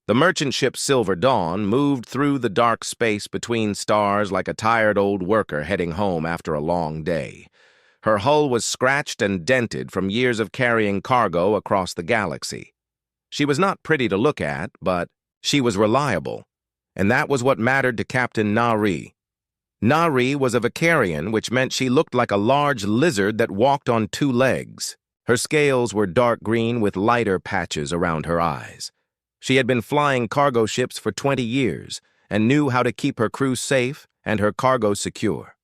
The merchant ship Silver Dawn moved through the dark space between stars like a tired old worker heading home after a long day. Her hull was scratched and dented from years of carrying cargo across the galaxy. She was not pretty to look at, but she was reliable, and that was what mattered to Captain Nari. Nari was a Vicarian, which meant she looked like a large lizard that walked on two legs. Her scales were dark green with lighter patches around her eyes. She had been flying cargo ships for 20 years and knew how to keep her crew safe and her cargo secure.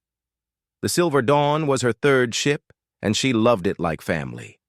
The Silver Dawn was her third ship, and she loved it like family.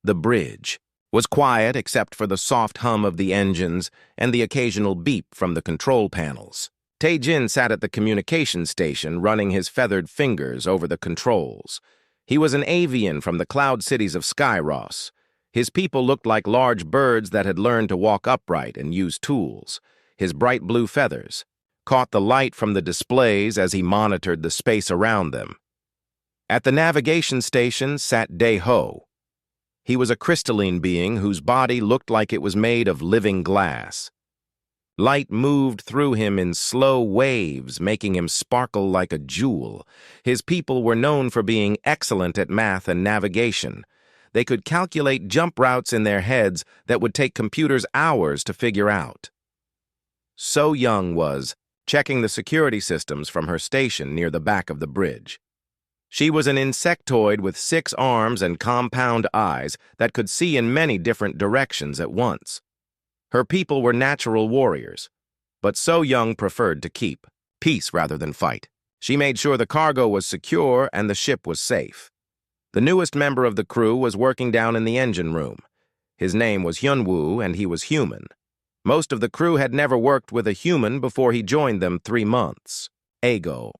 The bridge was quiet except for the soft hum of the engines and the occasional beep from the control panels. Tae-jin sat at the communication station running his feathered fingers over the controls. He was an avian from the cloud cities of Skyros. His people looked like large birds that had learned to walk upright and use tools. His bright blue feathers caught the light from the displays as he monitored the space around them. At the navigation station sat Dae-ho. He was a crystalline being whose body looked like it was made of living glass. Light moved through him in slow waves, making him sparkle like a jewel. His people were known for being excellent at math and navigation. They could calculate jump routes in their heads that would take computers hours to figure out. So Young was checking the security systems from her station near the back of the bridge. She was an insectoid with 6 arms and compound eyes that could see in many different directions at once. Her people were natural warriors, but So Young preferred to keep peace rather than fight. She made sure the cargo was secure and the ship was safe. The newest member of the crew was working down in the engine room. His name was Hyunwoo, and he was human. Most of the crew had never worked with a human before he joined them 3 months ago.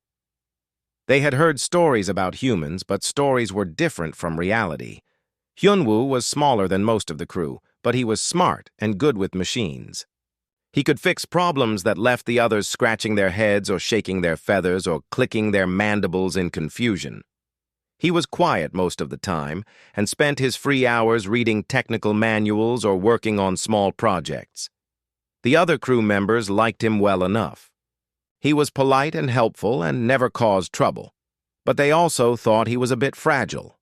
They had heard stories about humans, but stories were different from reality. Hyunwoo was smaller than most of the crew, but he was smart and good with machines. He could fix problems that left the others scratching their heads or shaking their feathers or clicking their mandibles in confusion. He was quiet most of the time and spent his free hours reading technical manuals or working on small projects. The other crew members liked him well enough. He was polite and helpful and never caused trouble, but they also thought he was a bit fragile.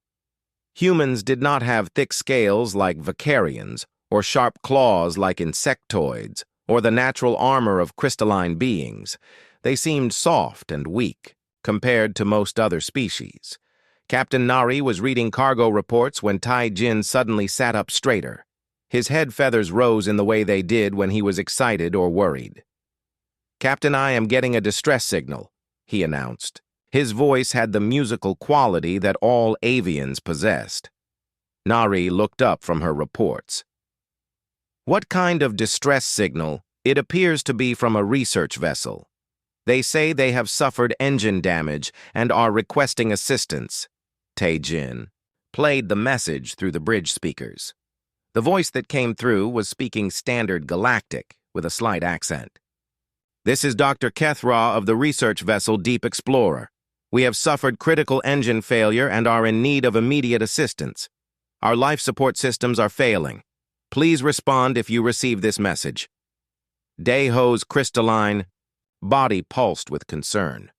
Humans did not have thick scales like Vicarians, or sharp claws like insectoids, or the natural armor of crystalline beings. They seemed soft and weak compared to most other species. Captain Nari was reading cargo reports when Tae-jin suddenly sat up straighter. His head feathers rose in the way they did when he was excited or worried. "Captain, I am getting a distress signal," he announced. His voice had the musical quality that all avians possessed. Nari looked up from her reports. "What kind of distress signal? It appears to be from a research vessel. They say they have suffered engine damage and are requesting assistance." Tae-jin played the message through the bridge speakers. The voice that came through was speaking standard galactic with a slight accent. "This is Dr. Kethra of the research vessel Deep Explorer. We have suffered critical engine failure and are in need of immediate assistance. Our life support systems are failing. Please respond if you receive this message." Dae-ho's crystalline body pulsed with concern.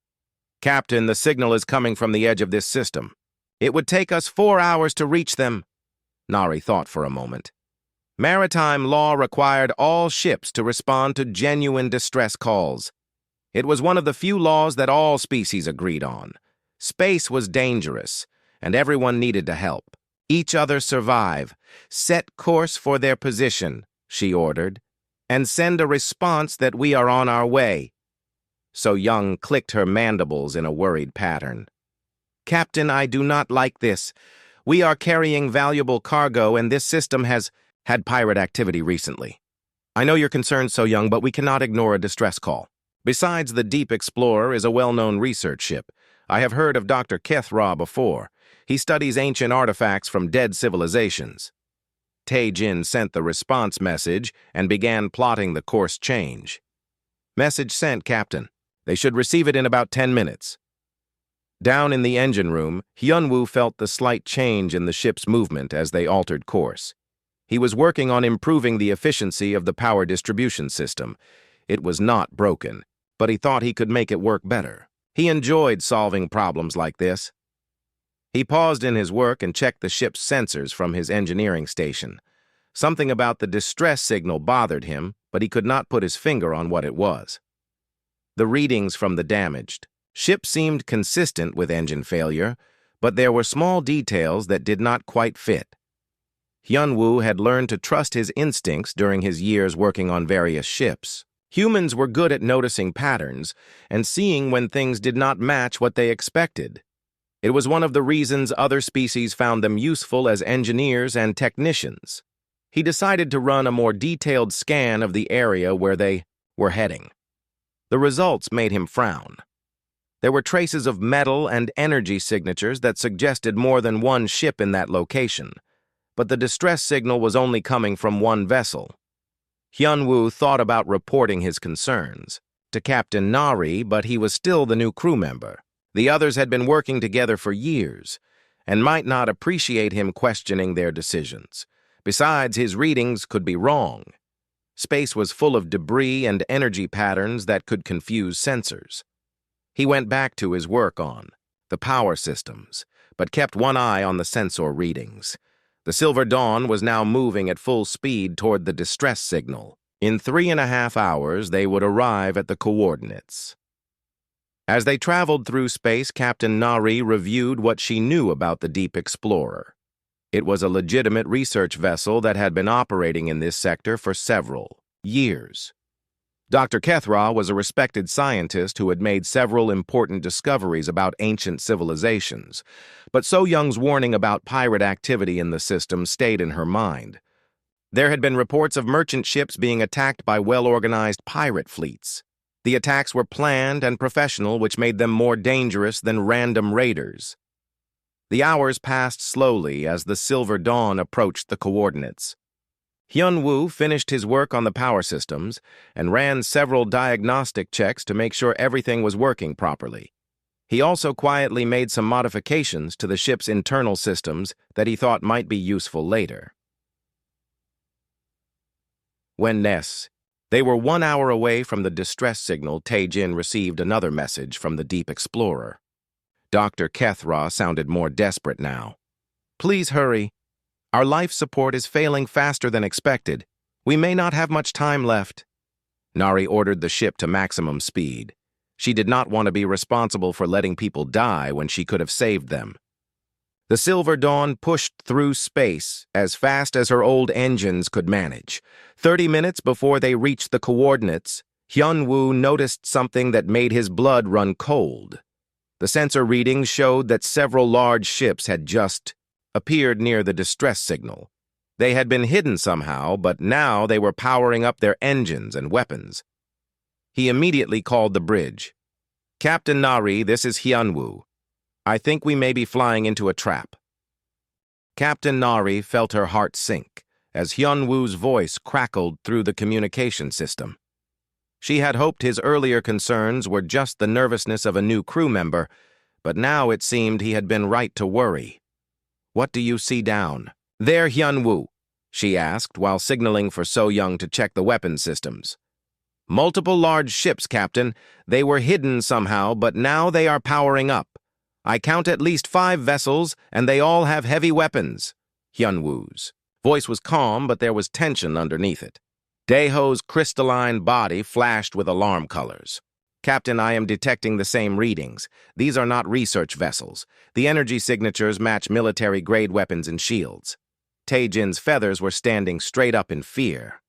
"Captain, the signal is coming from the edge of this system. It would take us 4 hours to reach them." Nari thought for a moment. Maritime law required all ships to respond to genuine distress calls. It was one of the few laws that all species agreed on. Space was dangerous, and everyone needed to help each other survive. "Set course for their position," she ordered, "and send a response that we are on our way." So Young clicked her mandibles in a worried pattern. "Captain, I do not like this. We are carrying valuable cargo, and this system has had pirate activity recently. I know you're concerned, So Young, but we cannot ignore a distress call. Besides, the Deep Explorer is a well-known research ship. I have heard of Dr. Kethra before. He studies ancient artifacts from dead civilizations." Tae-jin sent the response message and began plotting the course change. "Message sent, Captain. They should receive it in about 10 minutes. Down in the engine room, Hyunwoo felt the slight change in the ship's movement as they altered course. He was working on improving the efficiency of the power distribution system. It was not broken, but he thought he could make it work better. He enjoyed solving problems like this. He paused in his work and checked the ship's sensors from his engineering station. Something about the distress signal bothered him, but he could not put his finger on what it was. The readings from the damaged ship seemed consistent with engine failure, but there were small details that did not quite fit. Hyun-woo had learned to trust his instincts during his years working on various ships. Humans were good at noticing patterns and seeing when things did not match what they expected. It was one of the reasons other species found them useful as engineers and technicians. He decided to run a more detailed scan of the area where they were heading. The results made him frown. There were traces of metal and energy signatures that suggested more than one ship in that location, but the distress signal was only coming from one vessel. Hyun-woo thought about reporting his concerns to Captain Nari, but he was still the new crew member. The others had been working together for years and might not appreciate him questioning their decisions. Besides, his readings could be wrong. Space was full of debris and energy patterns that could confuse sensors. He went back to his work on the power systems, but kept one eye on the sensor readings. The Silver Dawn was now moving at full speed toward the distress signal. In 3.5 hours, they would arrive at the coordinates. As they traveled through space, Captain Nari reviewed what she knew about the Deep Explorer. It was a legitimate research vessel that had been operating in this sector for several years. Dr. Kethra was a respected scientist who had made several important discoveries about ancient civilizations, but So Young's warning about pirate activity in the system stayed in her mind. There had been reports of merchant ships being attacked by well-organized pirate fleets. The attacks were planned and professional, which made them more dangerous than random raiders. The hours passed slowly as the Silver Dawn approached the coordinates. Hyun-woo finished his work on the power systems and ran several diagnostic checks to make sure everything was working properly. He also quietly made some modifications to the ship's internal systems that he thought might be useful later. When they were 1 hour away from the distress signal, Tae-jin received another message from the Deep Explorer. Dr. Kethra sounded more desperate now. "Please hurry. Our life support is failing faster than expected. We may not have much time left." Nari ordered the ship to maximum speed. She did not want to be responsible for letting people die when she could have saved them. The Silver Dawn pushed through space as fast as her old engines could manage. 30 minutes before they reached the coordinates, Hyun-woo noticed something that made his blood run cold. The sensor readings showed that several large ships had just appeared near the distress signal. They had been hidden somehow, but now they were powering up their engines and weapons. He immediately called the bridge. "Captain Nari, this is Hyun-woo. I think we may be flying into a trap." Captain Nari felt her heart sink as Hyun-woo's voice crackled through the communication system. She had hoped his earlier concerns were just the nervousness of a new crew member, but now it seemed he had been right to worry. "What do you see down there, Hyun-woo?" she asked while signaling for So Young to check the weapon systems. "Multiple large ships, Captain. They were hidden somehow, but now they are powering up. I count at least 5 vessels, and they all have heavy weapons." Hyun-woo's voice was calm, but there was tension underneath it. Daeho's crystalline body flashed with alarm colors. "Captain, I am detecting the same readings. These are not research vessels. The energy signatures match military-grade weapons and shields." Tae-jin's feathers were standing straight up in fear.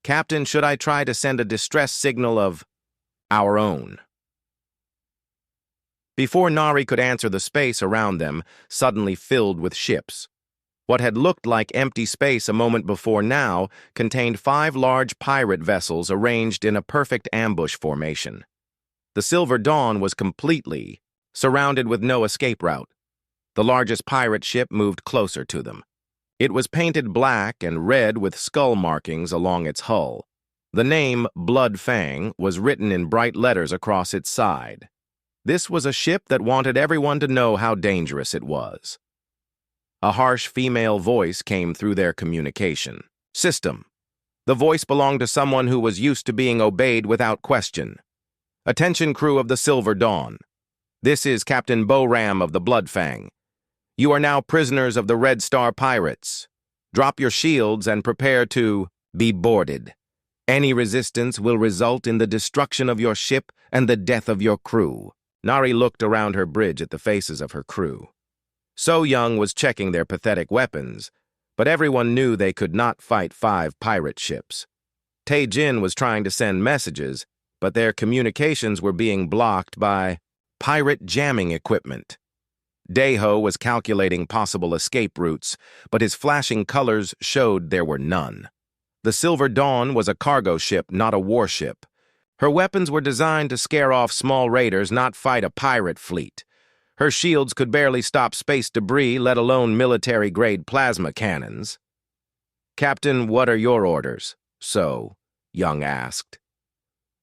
"Captain, should I try to send a distress signal of our own?" Before Nari could answer, the space around them suddenly filled with ships. What had looked like empty space a moment before now contained 5 large pirate vessels arranged in a perfect ambush formation. The Silver Dawn was completely surrounded with no escape route. The largest pirate ship moved closer to them. It was painted black and red with skull markings along its hull. The name Blood Fang was written in bright letters across its side. This was a ship that wanted everyone to know how dangerous it was. A harsh female voice came through their communication system. The voice belonged to someone who was used to being obeyed without question. "Attention, crew of the Silver Dawn. This is Captain Bo-Ram of the Bloodfang. You are now prisoners of the Red Star Pirates. Drop your shields and prepare to be boarded. Any resistance will result in the destruction of your ship and the death of your crew." Nari looked around her bridge at the faces of her crew. So Young was checking their pathetic weapons, but everyone knew they could not fight 5 pirate ships. Tae-Jin was trying to send messages, but their communications were being blocked by pirate jamming equipment. Daeho was calculating possible escape routes, but his flashing colors showed there were none. The Silver Dawn was a cargo ship, not a warship. Her weapons were designed to scare off small raiders, not fight a pirate fleet. Her shields could barely stop space debris, let alone military-grade plasma cannons. "Captain, what are your orders?" Young asked.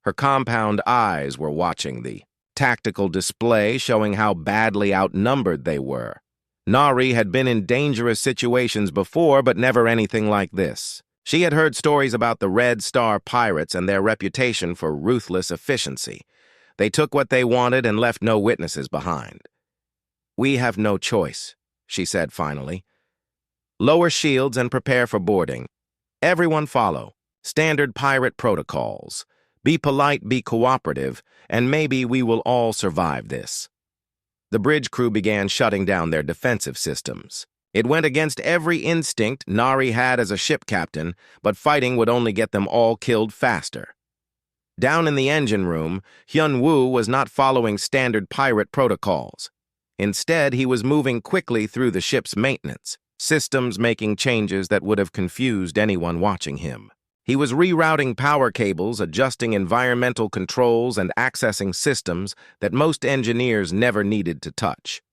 Her compound eyes were watching the tactical display, showing how badly outnumbered they were. Nari had been in dangerous situations before, but never anything like this. She had heard stories about the Red Star Pirates and their reputation for ruthless efficiency. They took what they wanted and left no witnesses behind. "We have no choice," she said finally. "Lower shields and prepare for boarding. Everyone follow standard pirate protocols. Be polite, be cooperative, and maybe we will all survive this." The bridge crew began shutting down their defensive systems. It went against every instinct Nari had as a ship captain, but fighting would only get them all killed faster. Down in the engine room, Hyun-woo was not following standard pirate protocols. Instead, he was moving quickly through the ship's maintenance, systems making changes that would have confused anyone watching him. He was rerouting power cables, adjusting environmental controls, and accessing systems that most engineers never needed to touch.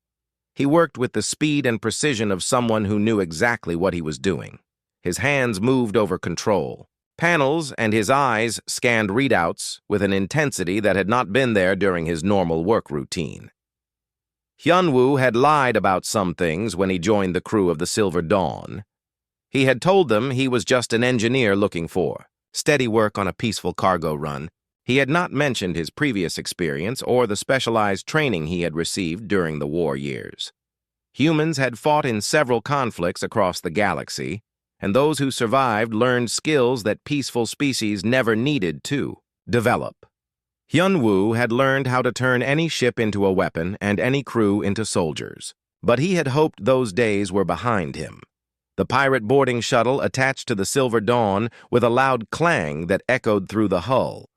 He worked with the speed and precision of someone who knew exactly what he was doing. His hands moved over control panels, and his eyes scanned readouts with an intensity that had not been there during his normal work routine. Hyun-woo had lied about some things when he joined the crew of the Silver Dawn. He had told them he was just an engineer looking for steady work on a peaceful cargo run. He had not mentioned his previous experience or the specialized training he had received during the war years. Humans had fought in several conflicts across the galaxy, and those who survived learned skills that peaceful species never needed to develop. Hyun-woo had learned how to turn any ship into a weapon and any crew into soldiers, but he had hoped those days were behind him. The pirate boarding shuttle attached to the Silver Dawn with a loud clang that echoed through the hull.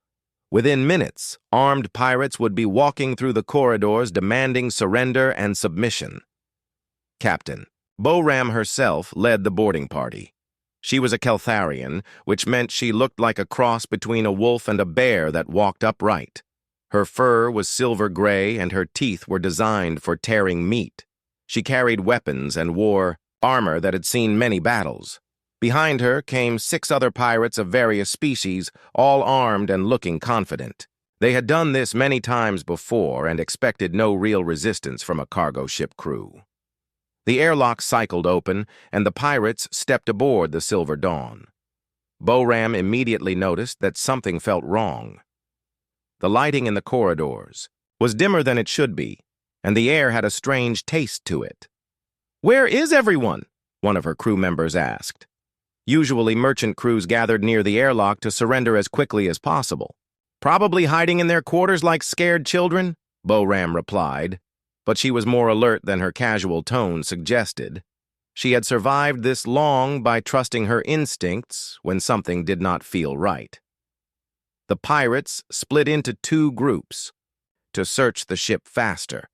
Within minutes, armed pirates would be walking through the corridors demanding surrender and submission. Captain Bo-Ram herself led the boarding party. She was a Keltharian, which meant she looked like a cross between a wolf and a bear that walked upright. Her fur was silver gray and her teeth were designed for tearing meat. She carried weapons and wore armor that had seen many battles. Behind her came 6 other pirates of various species, all armed and looking confident. They had done this many times before and expected no real resistance from a cargo ship crew. The airlock cycled open, and the pirates stepped aboard the Silver Dawn. Bo-Ram immediately noticed that something felt wrong. The lighting in the corridors was dimmer than it should be, and the air had a strange taste to it. "Where is everyone?" one of her crew members asked. Usually, merchant crews gathered near the airlock to surrender as quickly as possible. "Probably hiding in their quarters like scared children," Bo-Ram replied, but she was more alert than her casual tone suggested. She had survived this long by trusting her instincts when something did not feel right. The pirates split into 2 groups to search the ship faster.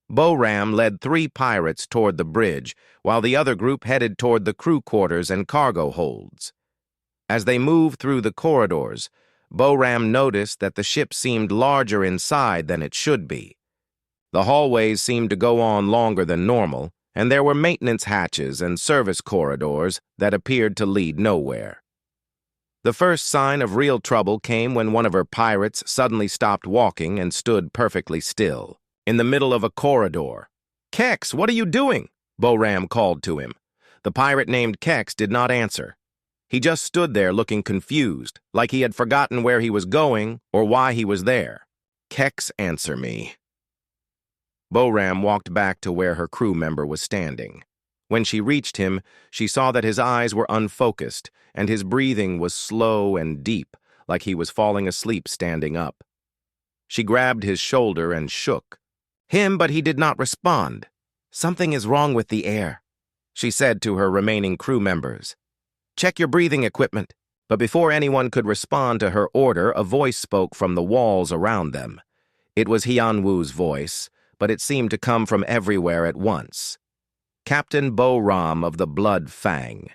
Bo-Ram led 3 pirates toward the bridge, while the other group headed toward the crew quarters and cargo holds. As they moved through the corridors, Bo-Ram noticed that the ship seemed larger inside than it should be. The hallways seemed to go on longer than normal, and there were maintenance hatches and service corridors that appeared to lead nowhere. The first sign of real trouble came when one of her pirates suddenly stopped walking and stood perfectly still, in the middle of a corridor. "Kex, what are you doing?" Bo-Ram called to him. The pirate named Kex did not answer. He just stood there looking confused, like he had forgotten where he was going or why he was there. Kex, answer me. Bo-Ram walked back to where her crew member was standing. When she reached him, she saw that his eyes were unfocused and his breathing was slow and deep, like he was falling asleep standing up. She grabbed his shoulder and shook him, but he did not respond. "Something is wrong with the air," she said to her remaining crew members. "Check your breathing equipment." But before anyone could respond to her order, a voice spoke from the walls around them. It was Hyun-woo's voice, but it seemed to come from everywhere at once. "Captain Bo-Ram of the Blood Fang.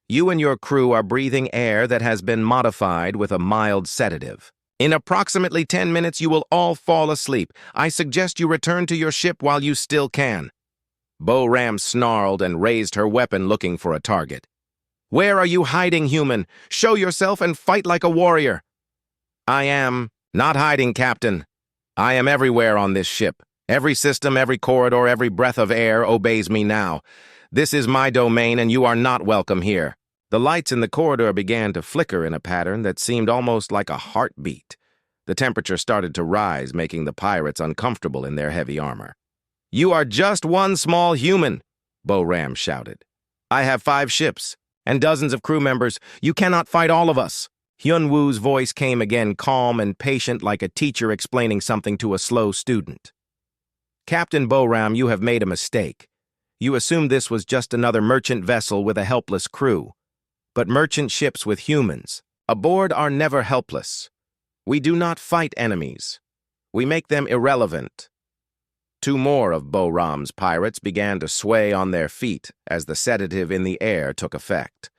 You and your crew are breathing air that has been modified with a mild sedative. In approximately 10 minutes, you will all fall asleep. I suggest you return to your ship while you still can." Bo-Ram snarled and raised her weapon looking for a target. "Where are you hiding, human? Show yourself and fight like a warrior." "I am not hiding, Captain. I am everywhere on this ship. Every system, every corridor, every breath of air obeys me now. This is my domain and you are not welcome here." The lights in the corridor began to flicker in a pattern that seemed almost like a heartbeat. The temperature started to rise, making the pirates uncomfortable in their heavy armor. "You are just one small human," Bo-Ram shouted. "I have 5 ships and dozens of crew members. You cannot fight all of us." Hyun-woo's voice came again, calm and patient, like a teacher explaining something to a slow student. "Captain Bo-Ram, you have made a mistake. You assumed this was just another merchant vessel with a helpless crew. But merchant ships with humans aboard are never helpless. We do not fight enemies. We make them irrelevant." 2 more of Bo-Ram's pirates began to sway on their feet as the sedative in the air took effect.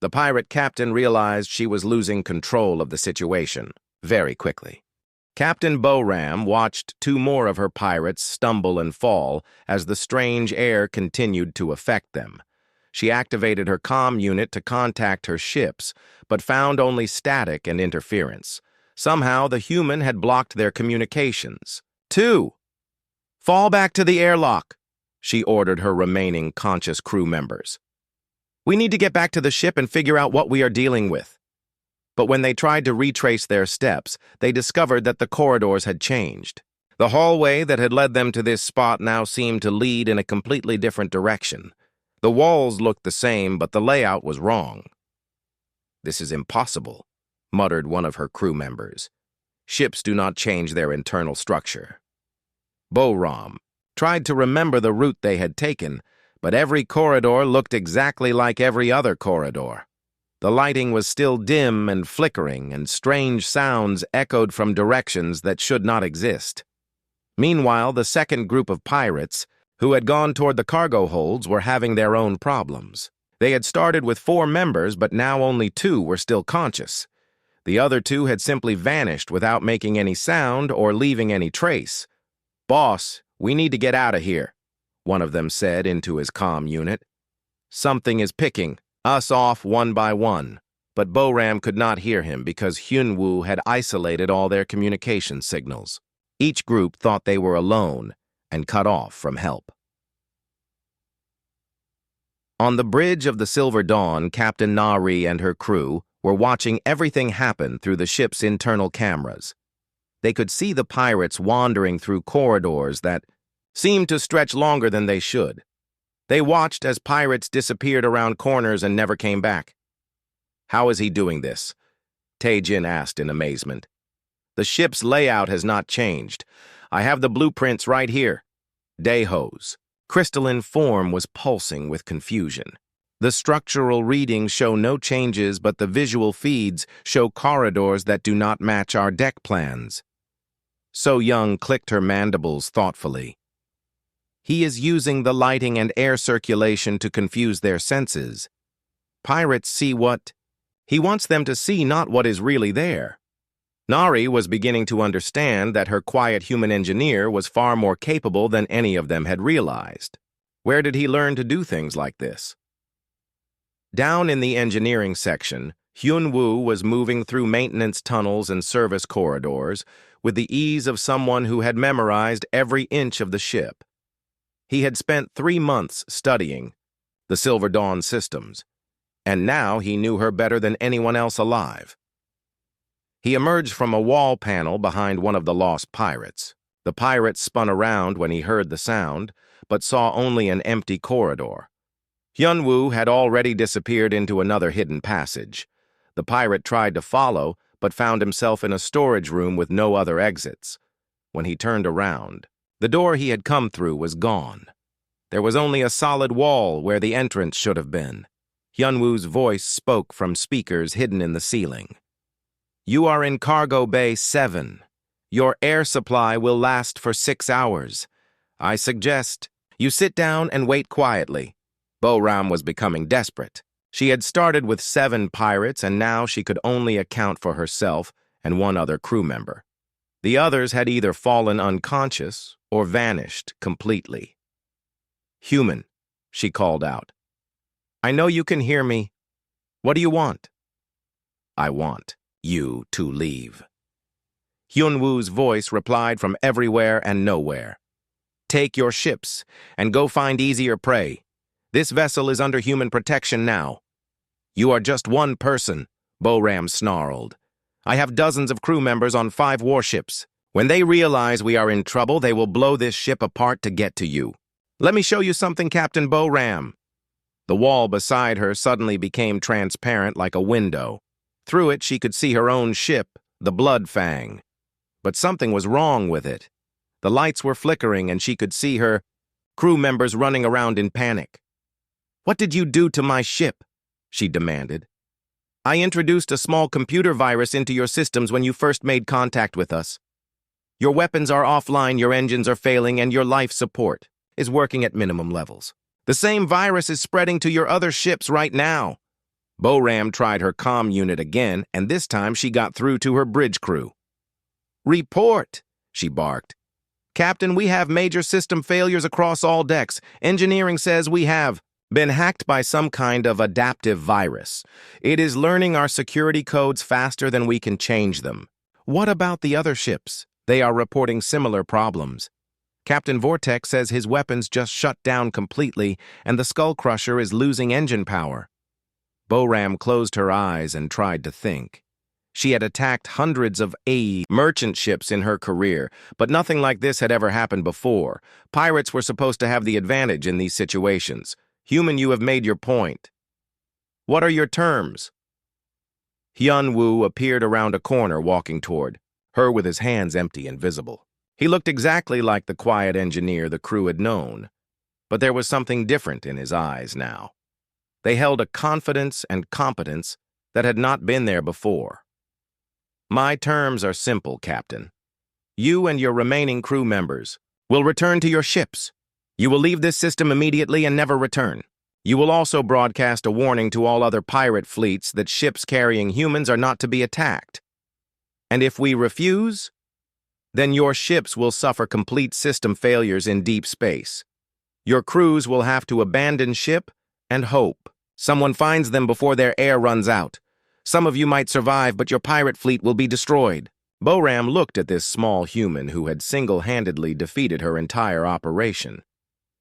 The pirate captain realized she was losing control of the situation very quickly. Captain Bo-Ram watched 2 more of her pirates stumble and fall as the strange air continued to affect them. She activated her comm unit to contact her ships, but found only static and interference. Somehow, the human had blocked their communications. 2. "Fall back to the airlock," she ordered her remaining conscious crew members. "We need to get back to the ship and figure out what we are dealing with." But when they tried to retrace their steps, they discovered that the corridors had changed. The hallway that had led them to this spot now seemed to lead in a completely different direction. The walls looked the same, but the layout was wrong. "This is impossible," muttered one of her crew members. "Ships do not change their internal structure." Bo-Ram tried to remember the route they had taken, but every corridor looked exactly like every other corridor. The lighting was still dim and flickering, and strange sounds echoed from directions that should not exist. Meanwhile, the second group of pirates, who had gone toward the cargo holds, were having their own problems. They had started with 4 members, but now only 2 were still conscious. The other 2 had simply vanished without making any sound or leaving any trace. "Boss, we need to get out of here," one of them said into his comm unit. "Something is picking us off one by one." But Bo-Ram could not hear him because Hyun-woo had isolated all their communication signals. Each group thought they were alone and cut off from help. On the bridge of the Silver Dawn, Captain Nari and her crew were watching everything happen through the ship's internal cameras. They could see the pirates wandering through corridors that seemed to stretch longer than they should. They watched as pirates disappeared around corners and never came back. "How is he doing this?" Tae-jin asked in amazement. "The ship's layout has not changed. I have the blueprints right here." Daeho's crystalline form was pulsing with confusion. The structural readings show no changes, but the visual feeds show corridors that do not match our deck plans. So Young clicked her mandibles thoughtfully. "He is using the lighting and air circulation to confuse their senses. Pirates see what he wants them to see, not what is really there." Nari was beginning to understand that her quiet human engineer was far more capable than any of them had realized. Where did he learn to do things like this? Down in the engineering section, Hyun-woo was moving through maintenance tunnels and service corridors with the ease of someone who had memorized every inch of the ship. He had spent 3 months studying the Silver Dawn systems, and now he knew her better than anyone else alive. He emerged from a wall panel behind one of the lost pirates. The pirate spun around when he heard the sound, but saw only an empty corridor. Hyunwoo had already disappeared into another hidden passage. The pirate tried to follow, but found himself in a storage room with no other exits. When he turned around, the door he had come through was gone. There was only a solid wall where the entrance should have been. Hyunwoo's voice spoke from speakers hidden in the ceiling. "You are in Cargo Bay 7. Your air supply will last for 6 hours. I suggest you sit down and wait quietly." Bo-Ram was becoming desperate. She had started with 7 pirates, and now she could only account for herself and one other crew member. The others had either fallen unconscious or vanished completely. "Human," she called out. "I know you can hear me. What do you want?" "I want you to leave." Hyunwoo's voice replied from everywhere and nowhere. "Take your ships and go find easier prey. This vessel is under human protection now." "You are just one person," Bo-Ram snarled. "I have dozens of crew members on 5 warships. When they realize we are in trouble, they will blow this ship apart to get to you. Let me show you something, Captain Bo-Ram." The wall beside her suddenly became transparent like a window. Through it, she could see her own ship, the Blood Fang. But something was wrong with it. The lights were flickering, and she could see her crew members running around in panic. "What did you do to my ship?" she demanded. "I introduced a small computer virus into your systems when you first made contact with us. Your weapons are offline, your engines are failing, and your life support is working at minimum levels. The same virus is spreading to your other ships right now." Bo-Ram tried her comm unit again, and this time she got through to her bridge crew. "Report," she barked. "Captain, we have major system failures across all decks. Engineering says we have been hacked by some kind of adaptive virus. It is learning our security codes faster than we can change them." "What about the other ships? They are reporting similar problems. Captain Vortex says his weapons just shut down completely, and the Skull Crusher is losing engine power." Bo-Ram closed her eyes and tried to think. She had attacked hundreds of merchant ships in her career, but nothing like this had ever happened before. Pirates were supposed to have the advantage in these situations. "Human, you have made your point. What are your terms?" Hyunwoo appeared around a corner, walking toward her with his hands empty and visible. He looked exactly like the quiet engineer the crew had known, but there was something different in his eyes now. They held a confidence and competence that had not been there before. "My terms are simple, Captain. You and your remaining crew members will return to your ships. You will leave this system immediately and never return. You will also broadcast a warning to all other pirate fleets that ships carrying humans are not to be attacked. And if we refuse, then your ships will suffer complete system failures in deep space. Your crews will have to abandon ship and hope someone finds them before their air runs out. Some of you might survive, but your pirate fleet will be destroyed." Bo-Ram looked at this small human who had single-handedly defeated her entire operation.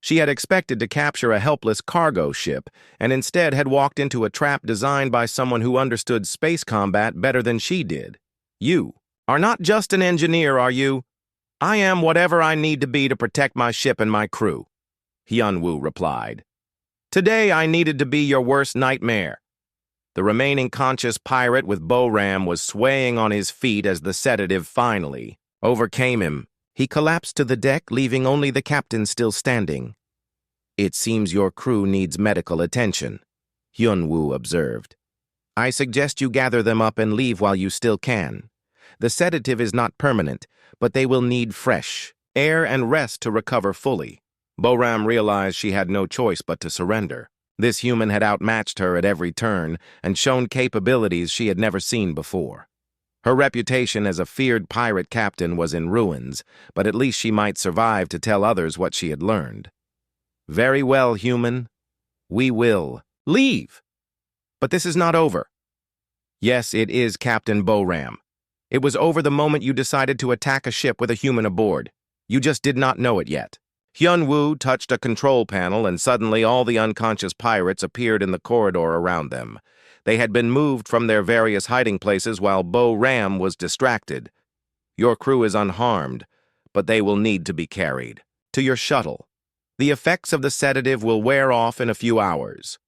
She had expected to capture a helpless cargo ship, and instead had walked into a trap designed by someone who understood space combat better than she did. "You are not just an engineer, are you?" "I am whatever I need to be to protect my ship and my crew," Hyunwoo replied. "Today I needed to be your worst nightmare." The remaining conscious pirate with Bo-Ram was swaying on his feet as the sedative finally overcame him. He collapsed to the deck, leaving only the captain still standing. "It seems your crew needs medical attention," Hyunwoo observed. "I suggest you gather them up and leave while you still can. The sedative is not permanent, but they will need fresh air and rest to recover fully." Bo-Ram realized she had no choice but to surrender. This human had outmatched her at every turn and shown capabilities she had never seen before. Her reputation as a feared pirate captain was in ruins, but at least she might survive to tell others what she had learned. "Very well, human. We will leave. But this is not over." "Yes, it is, Captain Bo-Ram. It was over the moment you decided to attack a ship with a human aboard. You just did not know it yet. Hyun-woo touched a control panel and suddenly all the unconscious pirates appeared in the corridor around them. They had been moved from their various hiding places while Bo-Ram was distracted. Your crew is unharmed, but they will need to be carried to your shuttle. The effects of the sedative will wear off in a few hours.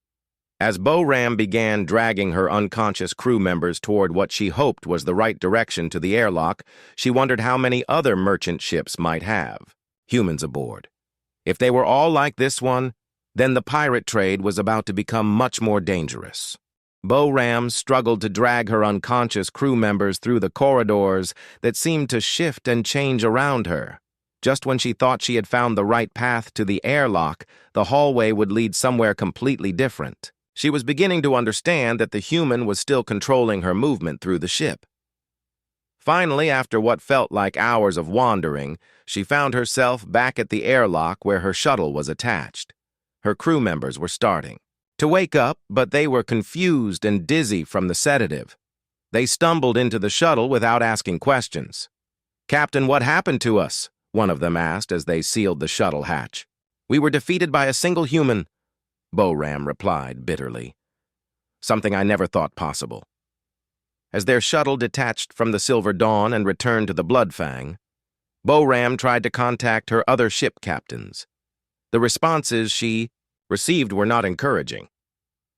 As Bo-Ram began dragging her unconscious crew members toward what she hoped was the right direction to the airlock, she wondered how many other merchant ships might have humans aboard. If they were all like this one, then the pirate trade was about to become much more dangerous. Bo-Ram struggled to drag her unconscious crew members through the corridors that seemed to shift and change around her. Just when she thought she had found the right path to the airlock, the hallway would lead somewhere completely different. She was beginning to understand that the human was still controlling her movement through the ship. Finally, after what felt like hours of wandering, she found herself back at the airlock where her shuttle was attached. Her crew members were starting to wake up, but they were confused and dizzy from the sedative. They stumbled into the shuttle without asking questions. "Captain, what happened to us?" one of them asked as they sealed the shuttle hatch. "We were defeated by a single human," Bo-Ram replied bitterly. "Something I never thought possible." As their shuttle detached from the Silver Dawn and returned to the Bloodfang, Bo-Ram tried to contact her other ship captains. The responses she received were not encouraging.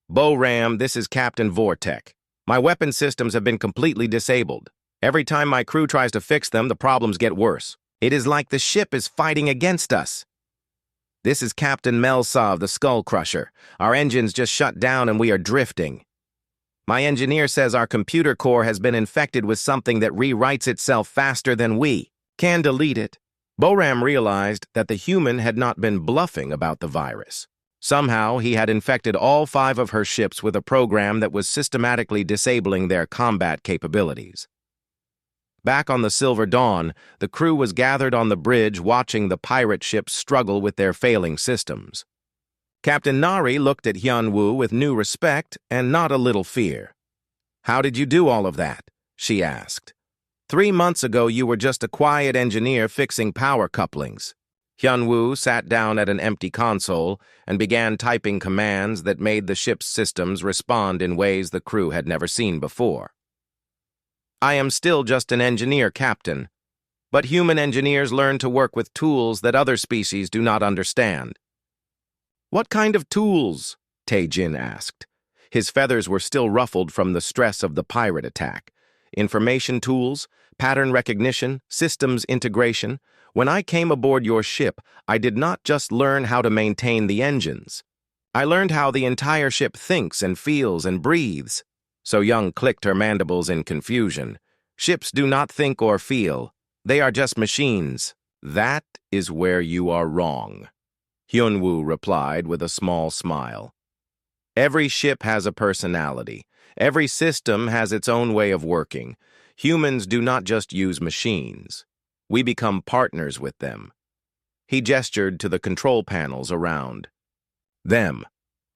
"Bo-Ram, this is Captain Vortek. My weapon systems have been completely disabled. Every time my crew tries to fix them, the problems get worse. It is like the ship is fighting against us." "This is Captain Melsa of the Skull Crusher. Our engines just shut down and we are drifting. My engineer says our computer core has been infected with something that rewrites itself faster than we can delete it." Bo-Ram realized that the human had not been bluffing about the virus. Somehow, he had infected all 5 of her ships with a program that was systematically disabling their combat capabilities. Back on the Silver Dawn, the crew was gathered on the bridge watching the pirate ships struggle with their failing systems. Captain Nari looked at Hyun-woo with new respect and not a little fear. "How did you do all of that?" she asked. 3 months ago, you were just a quiet engineer fixing power couplings." Hyun-woo sat down at an empty console and began typing commands that made the ship's systems respond in ways the crew had never seen before. "I am still just an engineer, Captain, but human engineers learn to work with tools that other species do not understand." "What kind of tools?" Tae-jin asked. His feathers were still ruffled from the stress of the pirate attack. "Information tools, pattern recognition, systems integration. When I came aboard your ship, I did not just learn how to maintain the engines. I learned how the entire ship thinks and feels and breathes." So Young clicked her mandibles in confusion. "Ships do not think or feel. They are just machines." "That is where you are wrong," Hyun-woo replied with a small smile. "Every ship has a personality. Every system has its own way of working. Humans do not just use machines. We become partners with them." He gestured to the control panels around them.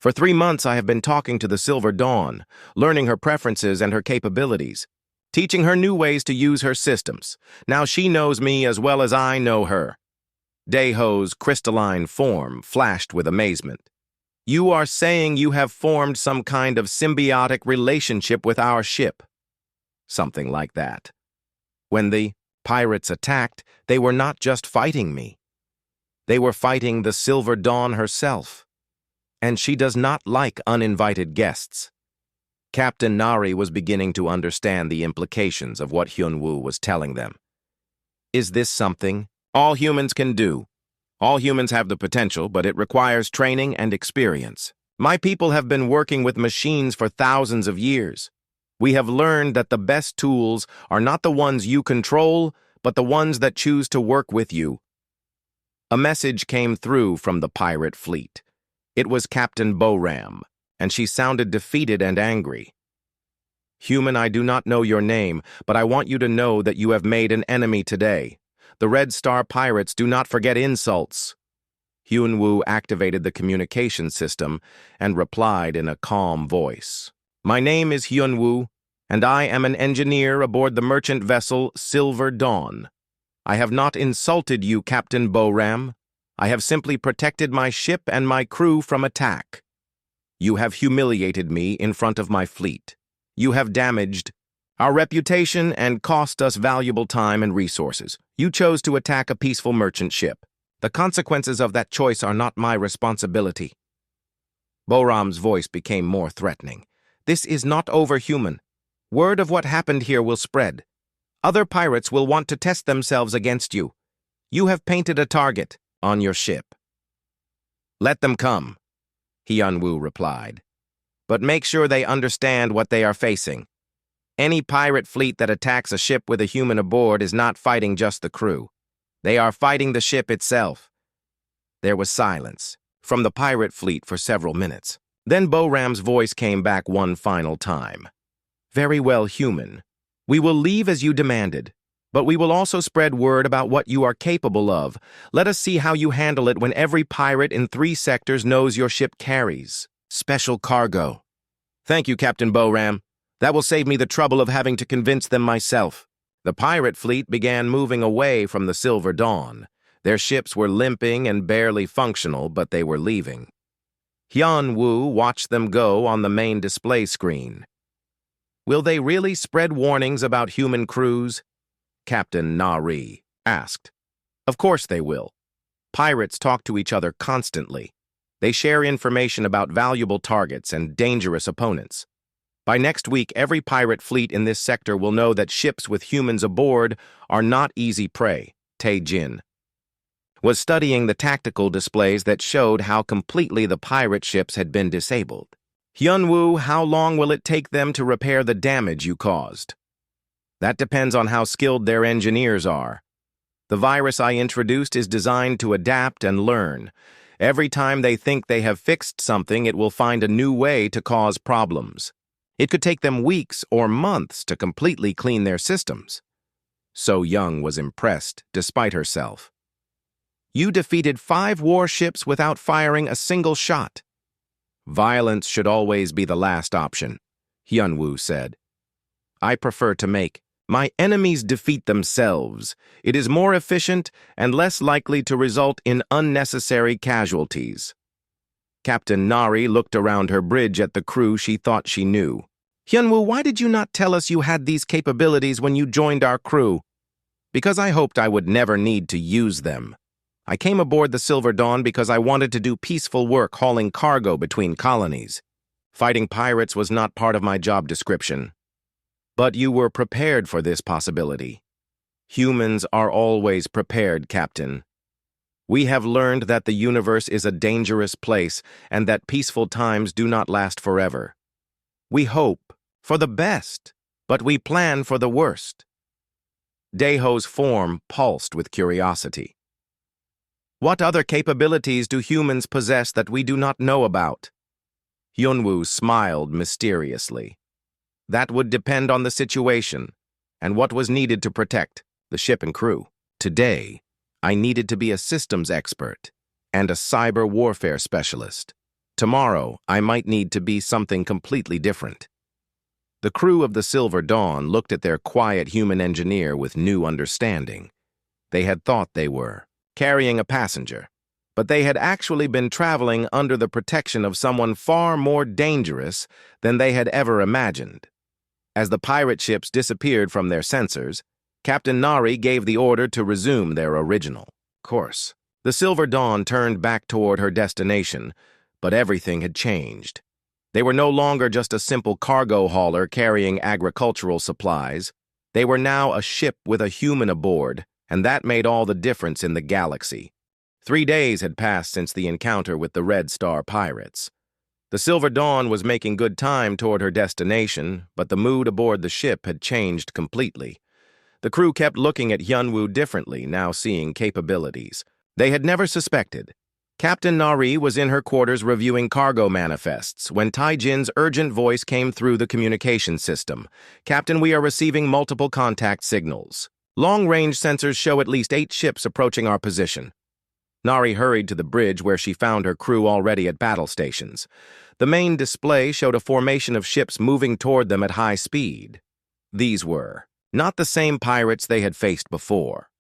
"For 3 months I have been talking to the Silver Dawn, learning her preferences and her capabilities, teaching her new ways to use her systems. Now she knows me as well as I know her." Daeho's crystalline form flashed with amazement. "You are saying you have formed some kind of symbiotic relationship with our ship?" "Something like that. When the pirates attacked, they were not just fighting me. They were fighting the Silver Dawn herself. And she does not like uninvited guests." Captain Nari was beginning to understand the implications of what Hyun-woo was telling them. "Is this something all humans can do? All humans have the potential, but it requires training and experience. My people have been working with machines for thousands of years. We have learned that the best tools are not the ones you control, but the ones that choose to work with you." A message came through from the pirate fleet. It was Captain Bo-Ram, and she sounded defeated and angry. "Human, I do not know your name, but I want you to know that you have made an enemy today. The Red Star pirates do not forget insults." Hyun-woo activated the communication system and replied in a calm voice. "My name is Hyun-woo, and I am an engineer aboard the merchant vessel Silver Dawn. I have not insulted you, Captain Bo-Ram. I have simply protected my ship and my crew from attack. You have humiliated me in front of my fleet. You have damaged our reputation and cost us valuable time and resources. You chose to attack a peaceful merchant ship. The consequences of that choice are not my responsibility." Boram's voice became more threatening. "This is not overhuman. Word of what happened here will spread. Other pirates will want to test themselves against you. You have painted a target on your ship." "Let them come," Hyunwoo replied. "But make sure they understand what they are facing. Any pirate fleet that attacks a ship with a human aboard is not fighting just the crew. They are fighting the ship itself." There was silence from the pirate fleet for several minutes. Then Boram's voice came back one final time. "Very well, human. We will leave as you demanded, but we will also spread word about what you are capable of. Let us see how you handle it when every pirate in 3 sectors knows your ship carries special cargo." "Thank you, Captain Boram. That will save me the trouble of having to convince them myself." The pirate fleet began moving away from the Silver Dawn. Their ships were limping and barely functional, but they were leaving. Hyunwoo watched them go on the main display screen. "Will they really spread warnings about human crews?" Captain Nari asked. "Of course they will. Pirates talk to each other constantly. They share information about valuable targets and dangerous opponents. By next week, every pirate fleet in this sector will know that ships with humans aboard are not easy prey." Tae-jin was studying the tactical displays that showed how completely the pirate ships had been disabled. "Hyunwoo, how long will it take them to repair the damage you caused?" "That depends on how skilled their engineers are. The virus I introduced is designed to adapt and learn. Every time they think they have fixed something, it will find a new way to cause problems. It could take them weeks or months to completely clean their systems." So Young was impressed, despite herself. "You defeated 5 warships without firing a single shot." "Violence should always be the last option," Hyunwoo said. "I prefer to make my enemies defeat themselves. It is more efficient and less likely to result in unnecessary casualties." Captain Nari looked around her bridge at the crew she thought she knew. "Hyunwoo, why did you not tell us you had these capabilities when you joined our crew?" "Because I hoped I would never need to use them. I came aboard the Silver Dawn because I wanted to do peaceful work hauling cargo between colonies. Fighting pirates was not part of my job description." "But you were prepared for this possibility." "Humans are always prepared, Captain. We have learned that the universe is a dangerous place and that peaceful times do not last forever. We hope for the best, but we plan for the worst." Daeho's form pulsed with curiosity. "What other capabilities do humans possess that we do not know about?" Hyunwoo smiled mysteriously. "That would depend on the situation and what was needed to protect the ship and crew. Today, I needed to be a systems expert and a cyber warfare specialist. Tomorrow, I might need to be something completely different." The crew of the Silver Dawn looked at their quiet human engineer with new understanding. They had thought they were carrying a passenger, but they had actually been traveling under the protection of someone far more dangerous than they had ever imagined. As the pirate ships disappeared from their sensors, Captain Nari gave the order to resume their original course. The Silver Dawn turned back toward her destination, but everything had changed. They were no longer just a simple cargo hauler carrying agricultural supplies. They were now a ship with a human aboard, and that made all the difference in the galaxy. 3 days had passed since the encounter with the Red Star pirates. The Silver Dawn was making good time toward her destination, but the mood aboard the ship had changed completely. The crew kept looking at Hyunwoo differently, now seeing capabilities they had never suspected. Captain Nari was in her quarters reviewing cargo manifests when Tae-jin's urgent voice came through the communication system. "Captain, we are receiving multiple contact signals. Long-range sensors show at least 8 ships approaching our position." Nari hurried to the bridge where she found her crew already at battle stations. The main display showed a formation of ships moving toward them at high speed. These were not the same pirates they had faced before.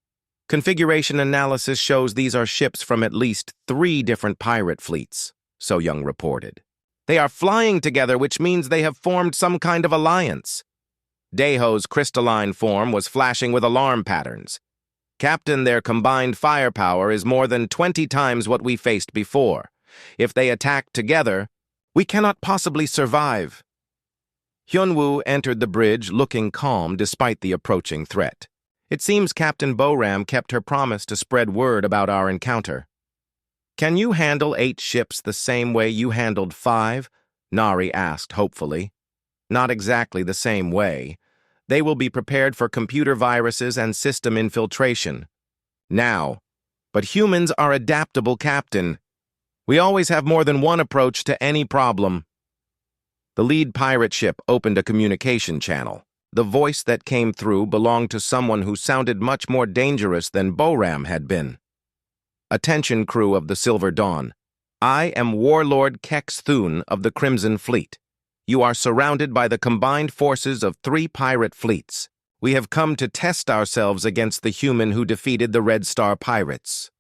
Configuration analysis shows these are ships from at least 3 different pirate fleets, So Young reported. They are flying together, which means they have formed some kind of alliance. Daeho's crystalline form was flashing with alarm patterns. Captain, their combined firepower is more than 20 times what we faced before. If they attack together, we cannot possibly survive. Hyunwoo entered the bridge looking calm despite the approaching threat. It seems Captain Boram kept her promise to spread word about our encounter. Can you handle 8 ships the same way you handled 5? Nari asked hopefully. Not exactly the same way. They will be prepared for computer viruses and system infiltration. Now. But humans are adaptable, Captain. We always have more than one approach to any problem. The lead pirate ship opened a communication channel. The voice that came through belonged to someone who sounded much more dangerous than Boram had been. Attention, crew of the Silver Dawn. I am Warlord Kex Thun of the Crimson Fleet. You are surrounded by the combined forces of 3 pirate fleets. We have come to test ourselves against the human who defeated the Red Star pirates.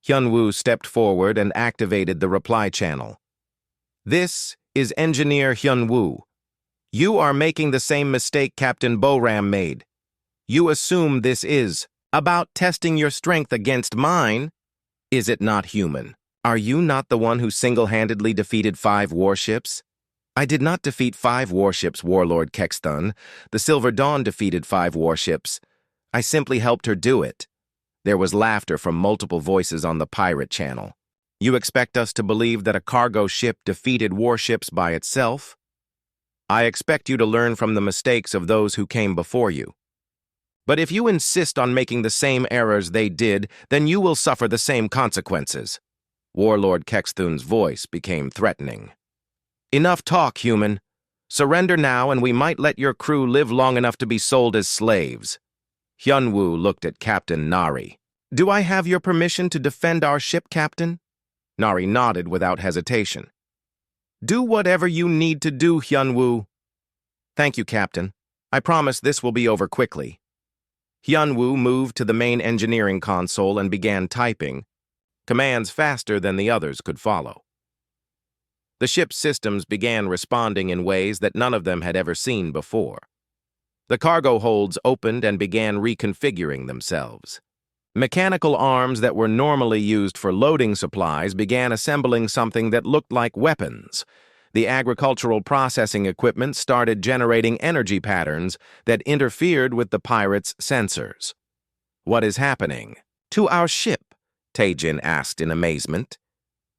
Hyunwoo stepped forward and activated the reply channel. This is Engineer Hyunwoo. You are making the same mistake Captain Boram made. You assume this is about testing your strength against mine. Is it not human? Are you not the one who single-handedly defeated 5 warships? I did not defeat 5 warships, Warlord Kexthun. The Silver Dawn defeated 5 warships. I simply helped her do it. There was laughter from multiple voices on the pirate channel. You expect us to believe that a cargo ship defeated warships by itself? I expect you to learn from the mistakes of those who came before you. But if you insist on making the same errors they did, then you will suffer the same consequences. Warlord Kexthun's voice became threatening. Enough talk, human. Surrender now and we might let your crew live long enough to be sold as slaves. Hyunwoo looked at Captain Nari. Do I have your permission to defend our ship, Captain? Nari nodded without hesitation. Do whatever you need to do, Hyunwoo. Thank you, Captain. I promise this will be over quickly. Hyunwoo moved to the main engineering console and began typing, commands faster than the others could follow. The ship's systems began responding in ways that none of them had ever seen before. The cargo holds opened and began reconfiguring themselves. Mechanical arms that were normally used for loading supplies began assembling something that looked like weapons. The agricultural processing equipment started generating energy patterns that interfered with the pirates' sensors. What is happening? To our ship? Taejin asked in amazement.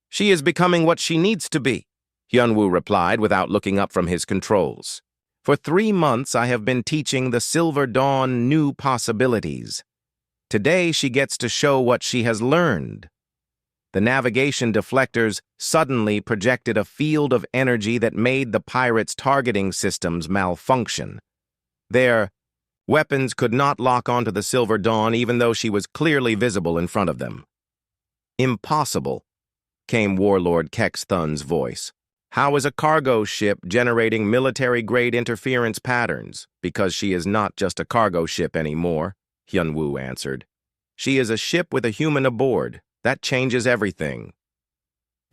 She is becoming what she needs to be, Hyunwoo replied without looking up from his controls. For 3 months I have been teaching the Silver Dawn new possibilities. Today she gets to show what she has learned. The navigation deflectors suddenly projected a field of energy that made the pirates' targeting systems malfunction. Their weapons could not lock onto the Silver Dawn even though she was clearly visible in front of them. Impossible, came Warlord Kexthun's voice. How is a cargo ship generating military-grade interference patterns? Because she is not just a cargo ship anymore, Hyunwoo answered. She is a ship with a human aboard. That changes everything.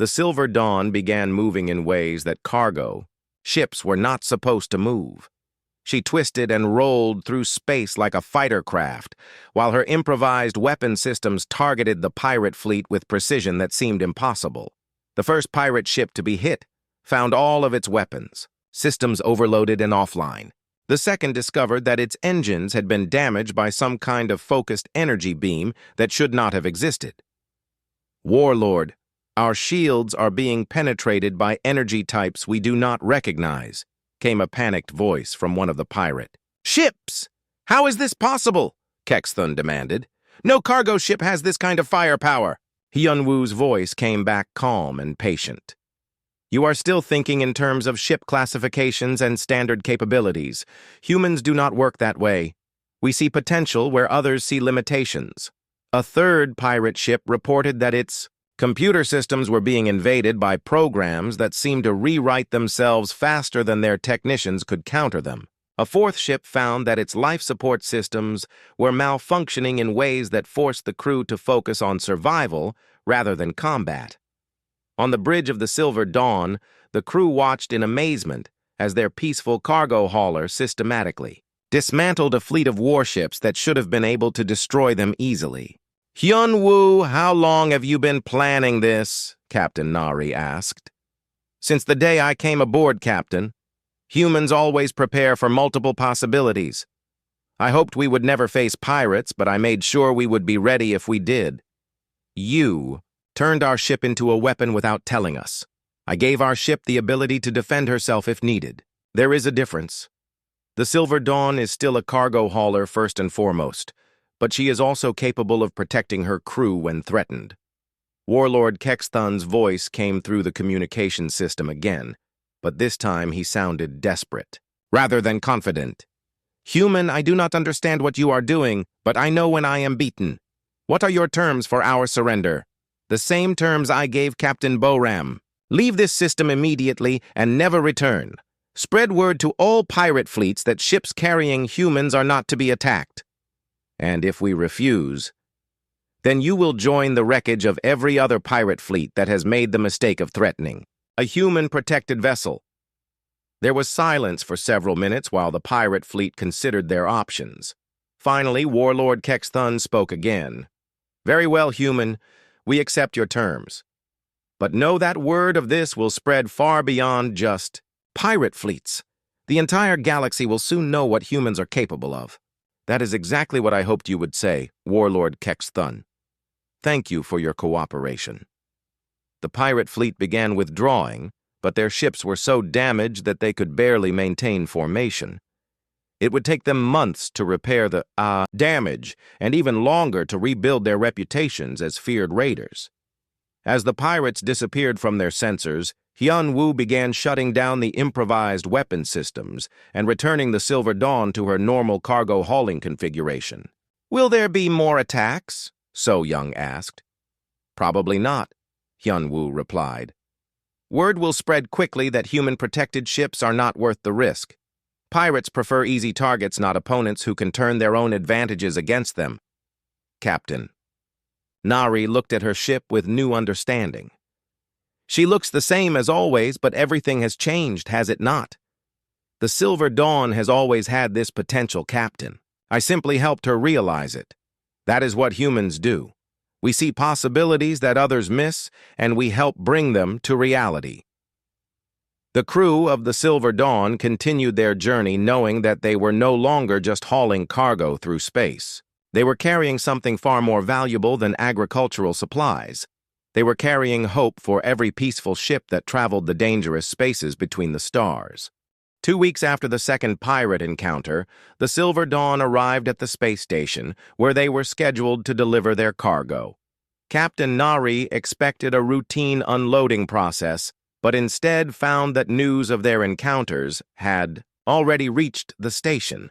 The Silver Dawn began moving in ways that cargo ships were not supposed to move. She twisted and rolled through space like a fighter craft, while her improvised weapon systems targeted the pirate fleet with precision that seemed impossible. The first pirate ship to be hit found all of its weapons, systems overloaded and offline. The second discovered that its engines had been damaged by some kind of focused energy beam that should not have existed. Warlord, our shields are being penetrated by energy types we do not recognize, came a panicked voice from one of the pirate. Ships! How is this possible? Kexthun demanded. No cargo ship has this kind of firepower. Hyunwoo's voice came back calm and patient. You are still thinking in terms of ship classifications and standard capabilities. Humans do not work that way. We see potential where others see limitations. A third pirate ship reported that its computer systems were being invaded by programs that seemed to rewrite themselves faster than their technicians could counter them. A fourth ship found that its life support systems were malfunctioning in ways that forced the crew to focus on survival rather than combat. On the bridge of the Silver Dawn, the crew watched in amazement as their peaceful cargo hauler systematically dismantled a fleet of warships that should have been able to destroy them easily. "Hyun-woo, how long have you been planning this?" Captain Nari asked. "Since the day I came aboard, Captain. Humans always prepare for multiple possibilities. I hoped we would never face pirates, but I made sure we would be ready if we did. You turned our ship into a weapon without telling us. I gave our ship the ability to defend herself if needed. There is a difference. The Silver Dawn is still a cargo hauler first and foremost, but she is also capable of protecting her crew when threatened." Warlord Kexthun's voice came through the communication system again, but this time he sounded desperate, rather than confident. "Human, I do not understand what you are doing, but I know when I am beaten. What are your terms for our surrender?" "The same terms I gave Captain Boram. Leave this system immediately and never return. Spread word to all pirate fleets that ships carrying humans are not to be attacked. And if we refuse, then you will join the wreckage of every other pirate fleet that has made the mistake of threatening a human-protected vessel." There was silence for several minutes while the pirate fleet considered their options. Finally, Warlord Kexthun spoke again. "Very well, human. We accept your terms. But know that word of this will spread far beyond just pirate fleets. The entire galaxy will soon know what humans are capable of." "That is exactly what I hoped you would say, Warlord Kexthun. Thank you for your cooperation." The pirate fleet began withdrawing, but their ships were so damaged that they could barely maintain formation. It would take them months to repair the damage, and even longer to rebuild their reputations as feared raiders. As the pirates disappeared from their sensors, Hyun-woo began shutting down the improvised weapon systems and returning the Silver Dawn to her normal cargo hauling configuration. "Will there be more attacks?" So-young asked. "Probably not," Hyun-woo replied. "Word will spread quickly that human-protected ships are not worth the risk. Pirates prefer easy targets, not opponents who can turn their own advantages against them." "Captain." Nari looked at her ship with new understanding. "She looks the same as always, but everything has changed, has it not? The Silver Dawn has always had this potential, Captain. I simply helped her realize it. That is what humans do. We see possibilities that others miss, and we help bring them to reality." The crew of the Silver Dawn continued their journey knowing that they were no longer just hauling cargo through space. They were carrying something far more valuable than agricultural supplies. They were carrying hope for every peaceful ship that traveled the dangerous spaces between the stars. 2 weeks after the second pirate encounter, the Silver Dawn arrived at the space station, where they were scheduled to deliver their cargo. Captain Nari expected a routine unloading process, but instead found that news of their encounters had already reached the station.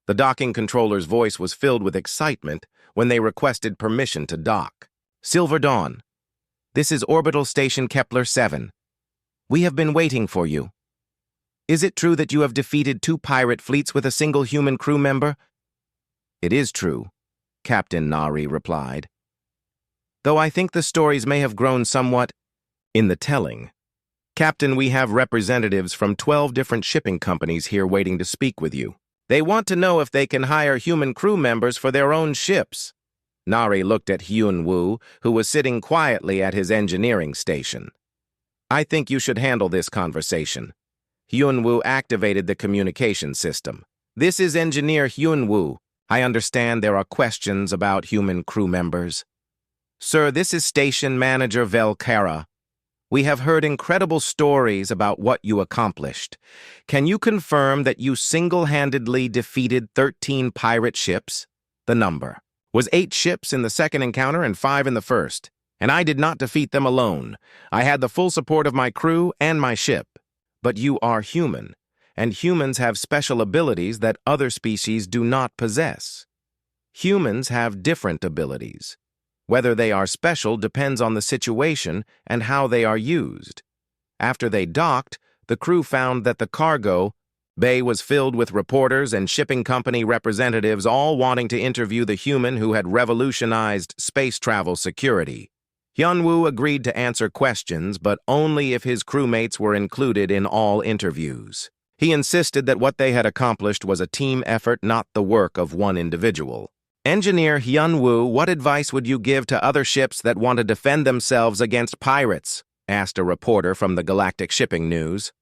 The docking controller's voice was filled with excitement when they requested permission to dock. "Silver Dawn, this is Orbital Station Kepler 7. We have been waiting for you. Is it true that you have defeated 2 pirate fleets with a single human crew member?" "It is true," Captain Nari replied. "Though I think the stories may have grown somewhat in the telling. Captain, we have representatives from 12 different shipping companies here waiting to speak with you. They want to know if they can hire human crew members for their own ships." Nari looked at Hyun-woo, who was sitting quietly at his engineering station. "I think you should handle this conversation." Hyun-woo activated the communication system. "This is Engineer Hyun-woo. I understand there are questions about human crew members." "Sir, this is Station Manager Velkara. We have heard incredible stories about what you accomplished. Can you confirm that you single-handedly defeated 13 pirate ships?" The number was 8 ships in the second encounter and 5 in the first. "And I did not defeat them alone. I had the full support of my crew and my ship. But you are human, and humans have special abilities that other species do not possess. Humans have different abilities. Whether they are special depends on the situation and how they are used. After they docked, the crew found that the cargo Bay was filled with reporters and shipping company representatives all wanting to interview the human who had revolutionized space travel security. Hyunwoo agreed to answer questions, but only if his crewmates were included in all interviews. He insisted that what they had accomplished was a team effort, not the work of one individual. Engineer Hyunwoo, what advice would you give to other ships that want to defend themselves against pirates? Asked a reporter from the Galactic Shipping News.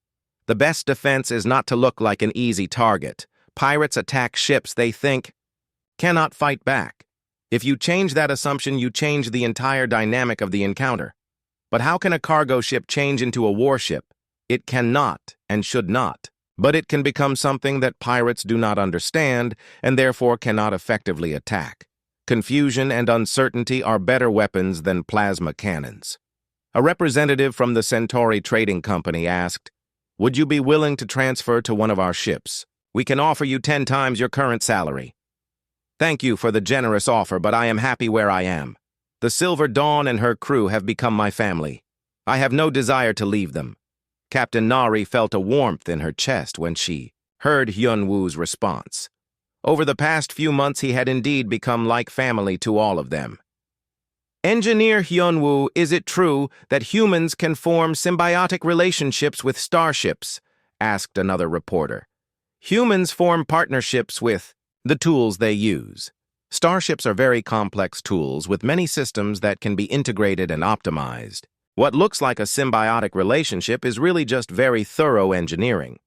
The best defense is not to look like an easy target. Pirates attack ships they think cannot fight back. If you change that assumption, you change the entire dynamic of the encounter. But how can a cargo ship change into a warship? It cannot and should not. But it can become something that pirates do not understand and therefore cannot effectively attack. Confusion and uncertainty are better weapons than plasma cannons. A representative from the Centauri Trading Company asked, "Would you be willing to transfer to one of our ships? We can offer you 10 times your current salary." "Thank you for the generous offer, but I am happy where I am. The Silver Dawn and her crew have become my family. I have no desire to leave them." Captain Nari felt a warmth in her chest when she heard Hyunwoo's response. Over the past few months, he had indeed become like family to all of them. "Engineer Hyunwoo, is it true that humans can form symbiotic relationships with starships?" asked another reporter. "Humans form partnerships with the tools they use. Starships are very complex tools with many systems that can be integrated and optimized. What looks like a symbiotic relationship is really just very thorough engineering.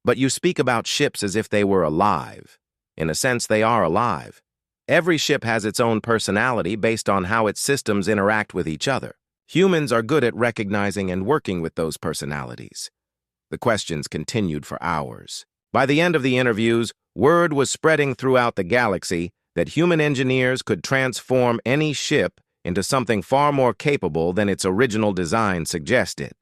But you speak about ships as if they were alive. In a sense, they are alive. Every ship has its own personality based on how its systems interact with each other. Humans are good at recognizing and working with those personalities." The questions continued for hours. By the end of the interviews, word was spreading throughout the galaxy that human engineers could transform any ship into something far more capable than its original design suggested.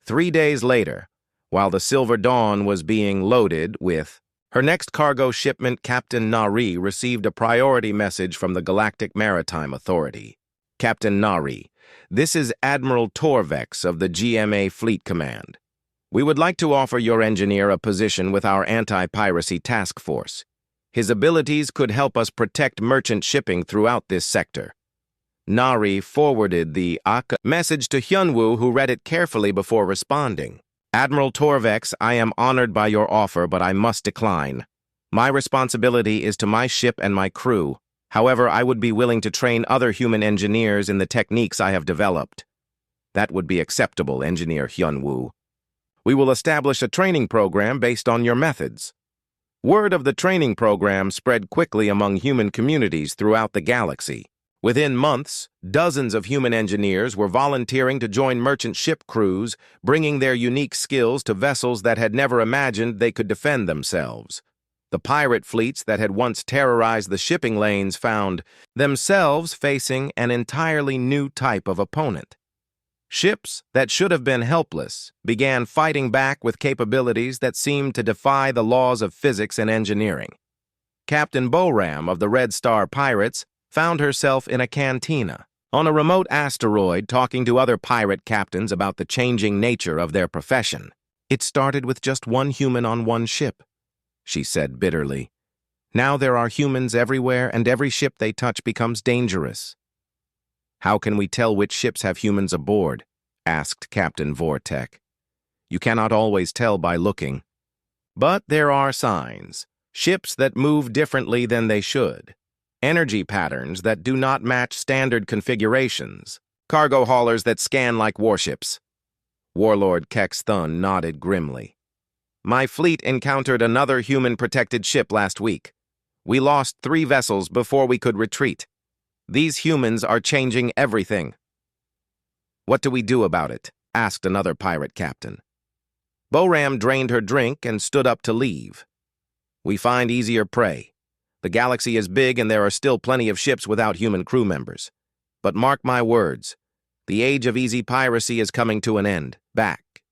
3 days later, while the Silver Dawn was being loaded with her next cargo shipment, Captain Nari received a priority message from the Galactic Maritime Authority. "Captain Nari, this is Admiral Torvex of the GMA Fleet Command. We would like to offer your engineer a position with our anti-piracy task force. His abilities could help us protect merchant shipping throughout this sector." Nari forwarded the message to Hyunwoo, who read it carefully before responding. "Admiral Torvex, I am honored by your offer, but I must decline. My responsibility is to my ship and my crew. However, I would be willing to train other human engineers in the techniques I have developed." "That would be acceptable, Engineer Hyunwoo. We will establish a training program based on your methods." Word of the training program spread quickly among human communities throughout the galaxy. Within months, dozens of human engineers were volunteering to join merchant ship crews, bringing their unique skills to vessels that had never imagined they could defend themselves. The pirate fleets that had once terrorized the shipping lanes found themselves facing an entirely new type of opponent. Ships that should have been helpless began fighting back with capabilities that seemed to defy the laws of physics and engineering. Captain Boram of the Red Star Pirates found herself in a cantina on a remote asteroid talking to other pirate captains about the changing nature of their profession. "It started with just one human on one ship," she said bitterly. "Now there are humans everywhere, and every ship they touch becomes dangerous." "How can we tell which ships have humans aboard?" asked Captain Vortek. "You cannot always tell by looking. But there are signs. Ships that move differently than they should. Energy patterns that do not match standard configurations. Cargo haulers that scan like warships." Warlord Kex Thun nodded grimly. "My fleet encountered another human-protected ship last week. We lost 3 vessels before we could retreat. These humans are changing everything." "What do we do about it?" asked another pirate captain. Boram drained her drink and stood up to leave. "We find easier prey. The galaxy is big and there are still plenty of ships without human crew members. But mark my words, the age of easy piracy is coming to an end. Back."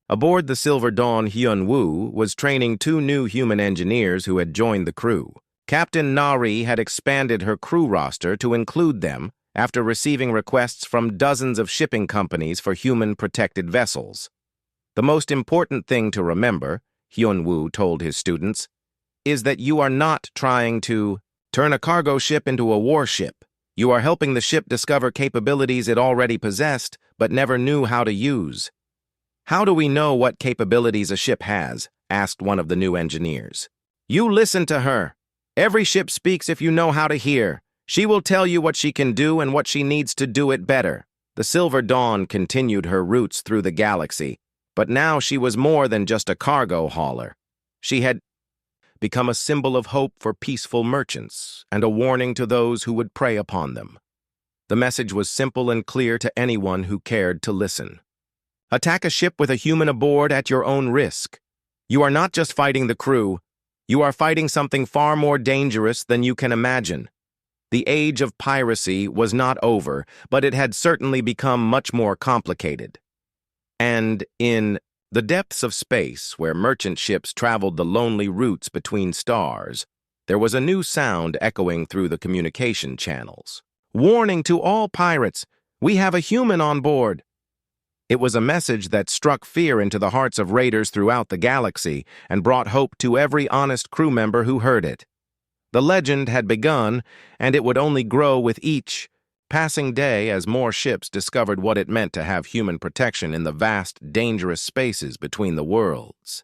Aboard the Silver Dawn, Hyunwoo was training 2 new human engineers who had joined the crew. Captain Nari had expanded her crew roster to include them after receiving requests from dozens of shipping companies for human-protected vessels. The most important thing to remember, Hyun-woo told his students, is that you are not trying to turn a cargo ship into a warship. You are helping the ship discover capabilities it already possessed but never knew how to use. "How do we know what capabilities a ship has?" asked one of the new engineers. "You listen to her. Every ship speaks if you know how to hear. She will tell you what she can do and what she needs to do it better." The Silver Dawn continued her routes through the galaxy, but now she was more than just a cargo hauler. She had become a symbol of hope for peaceful merchants and a warning to those who would prey upon them. The message was simple and clear to anyone who cared to listen. Attack a ship with a human aboard at your own risk. You are not just fighting the crew, you are fighting something far more dangerous than you can imagine. The age of piracy was not over, but it had certainly become much more complicated. And in the depths of space, where merchant ships traveled the lonely routes between stars, there was a new sound echoing through the communication channels. "Warning to all pirates, we have a human on board." It was a message that struck fear into the hearts of raiders throughout the galaxy and brought hope to every honest crew member who heard it. The legend had begun, and it would only grow with each passing day as more ships discovered what it meant to have human protection in the vast, dangerous spaces between the worlds.